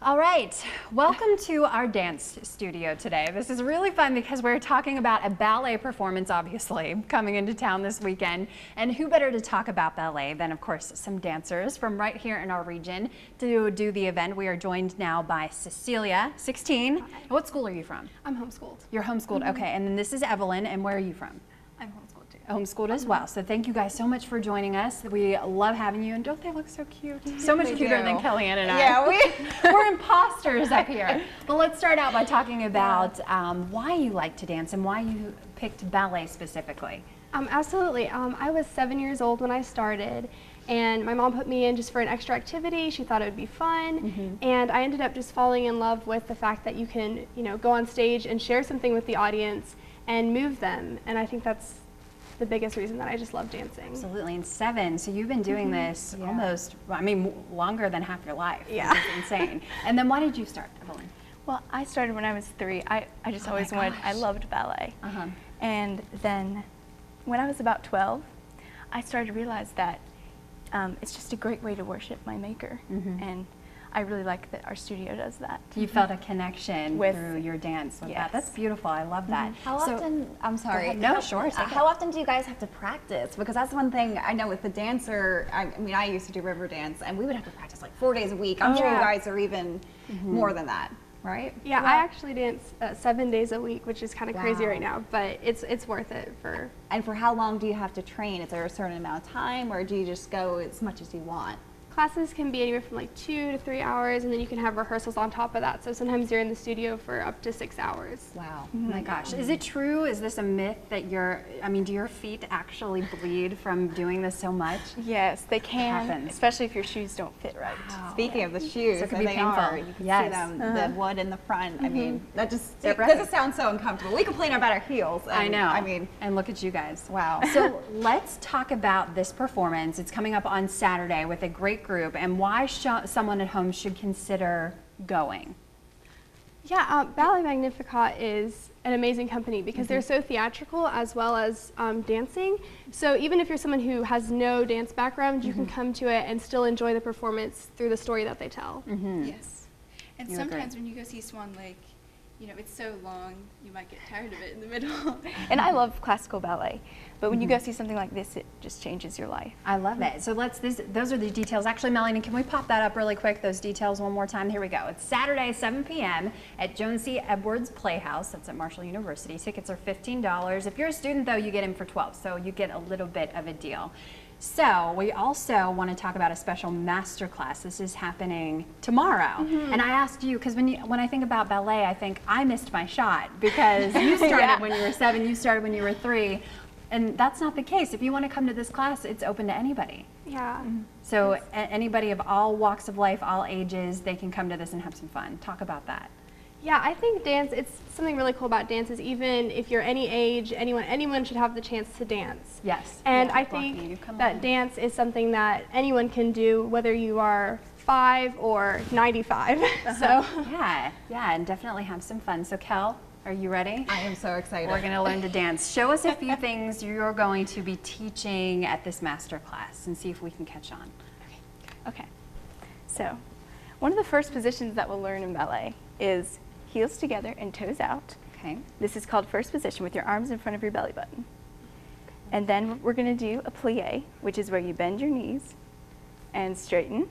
All right, welcome to our dance studio today. This is really fun because we're talking about a ballet performance, obviously, coming into town this weekend. And who better to talk about ballet than, of course, some dancers from right here in our region to do the event. We are joined now by Cecilia, 16. Hi. What school are you from? I'm homeschooled. You're homeschooled, okay. And then this is Evelyn, and where are you from? I'm homeschooled too. Homeschooled as well. So thank you guys so much for joining us. We love having you, and don't they look so cute? So much cuter than Kellyanne and I. Yeah, we're imposters up here. But let's start out by talking about why you like to dance and why you picked ballet specifically. Absolutely. I was 7 years old when I started, and my mom put me in just for an extra activity. She thought it would be fun, and I ended up just falling in love with the fact that you can, go on stage and share something with the audience and move them. And I think that's the biggest reason that I just love dancing. Absolutely, and 7, so you've been doing this almost, longer than half your life. Yeah. This is insane. And then why did you start, Evelyn? Well, I started when I was 3. I just always wanted, I loved ballet. And then when I was about 12, I started to realize that it's just a great way to worship my maker. And I really like that our studio does that. You felt a connection through your dance with that. That's beautiful. I love that. How often, I'm sorry. No, sure. How often do you guys have to practice? Because that's one thing I know with the dancer, I used to do river dance, and we would have to practice like 4 days a week. I'm sure you guys are even more than that, right? Yeah, I actually dance 7 days a week, which is kind of crazy right now, but it's worth it for. And for how long do you have to train? Is there a certain amount of time, or do you just go as much as you want? Classes can be anywhere from like 2 to 3 hours, and then you can have rehearsals on top of that. So sometimes you're in the studio for up to 6 hours. Wow. Oh my gosh. Is it true? Is this a myth that do your feet actually bleed from doing this so much? Yes, they can, happens. especially if your shoes don't fit right. Wow. Speaking of the shoes, So it can be they painful. are. You can see them, the wood in the front. I mean, that just doesn't sound so uncomfortable. We complain about our heels. And, I know. I mean, and look at you guys. wow. So let's talk about this performance. It's coming up on Saturday with a great group, and why someone at home should consider going. Yeah, Ballet Magnificat is an amazing company because they're so theatrical as well as dancing. So even if you're someone who has no dance background, you can come to it and still enjoy the performance through the story that they tell. Yes. And You sometimes agree. when you go see Swan Lake, it's so long, you might get tired of it in the middle. And I love classical ballet, but when you go see something like this, it just changes your life. I love it. So those are the details. Actually, Melanie, can we pop that up really quick, those details one more time? Here we go. It's Saturday, 7 p.m. at Joan C. Edwards Playhouse. That's at Marshall University. Tickets are $15. If you're a student, though, you get in for $12, so you get a little bit of a deal. So we also want to talk about a special master class. This is happening tomorrow. And I asked you, because when I think about ballet, I think I missed my shot because you started when you were 7, you started when you were 3. And that's not the case. If you want to come to this class, it's open to anybody. Yeah. So anybody of all walks of life, all ages, they can come to this and have some fun. Talk about that. Yeah, I think dance, it's something really cool about dance is even if you're any age, anyone should have the chance to dance. Yes. And I think that dance is something that anyone can do, whether you are 5 or 95. So yeah, and definitely have some fun. So Kel, are you ready? I am so excited. We're going to learn to dance. Show us a few things you're going to be teaching at this master class and see if we can catch on. Okay. So one of the first positions that we'll learn in ballet is heels together and toes out. Okay. This is called first position with your arms in front of your belly button. And then we're going to do a plie, which is where you bend your knees and straighten.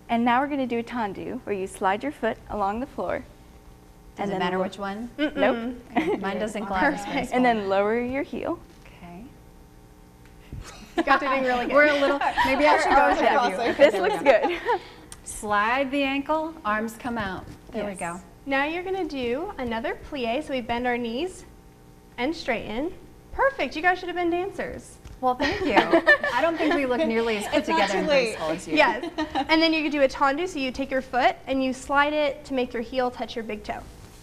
And now we're going to do a tendu, where you slide your foot along the floor. Does it matter which one? Nope. Mine doesn't glide. And then lower your heel. Okay. you got to doing really good. We're a little, maybe I should go ahead of you. Okay, This looks good. Slide the ankle, arms come out. There we Yes. go. Now you're going to do another plie, so we bend our knees and straighten. Perfect, you guys should have been dancers. Well, thank you. I don't think we look nearly as put together and graceful as you. Yes, and then you could do a tendu, so you take your foot and you slide it to make your heel touch your big toe.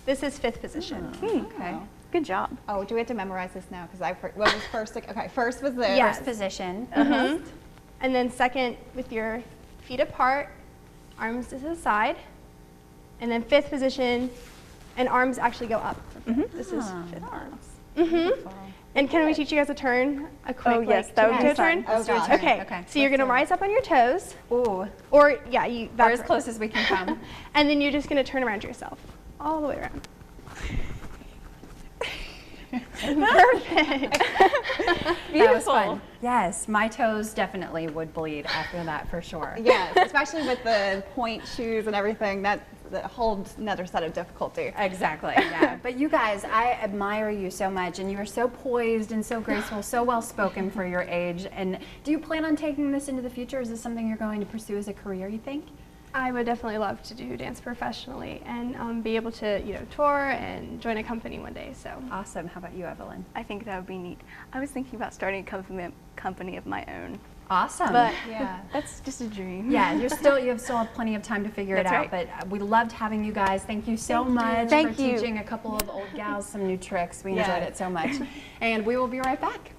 This is 5th position. Okay. Good job. Oh, do we have to memorize this now? Because what was first? Okay, first was this. Yes. First position. And then second, with your feet apart, arms to the side. And then 5th position, and arms actually go up. This is 5th arms. And can we teach you guys a turn? A quick, Oh, yes, like, that would be toe turn? fun. Oh, gosh. Okay. Okay. So you're gonna rise up on your toes, Ooh, or yeah, you. or That's as right. close as we can come. And then you're just gonna turn around yourself, all the way around. Perfect. That was fun. Yes, my toes definitely would bleed after that for sure. Yes, especially with the point shoes and everything. That holds another set of difficulty. Exactly, yeah. But you guys, I admire you so much, and you are so poised and so graceful, so well spoken for your age. And do you plan on taking this into the future? Is this something you're going to pursue as a career, you think? I would definitely love to do dance professionally and be able to, tour and join a company one day. So Awesome. How about you, Evelyn? I think that would be neat. I was thinking about starting a company of my own, Awesome. but Yeah. that's just a dream. yeah, you still have plenty of time to figure it That's out. right. But we loved having you guys. Thank you so much Thank for you. teaching a couple of old gals some new tricks. We enjoyed Yes. it so much. And we will be right back.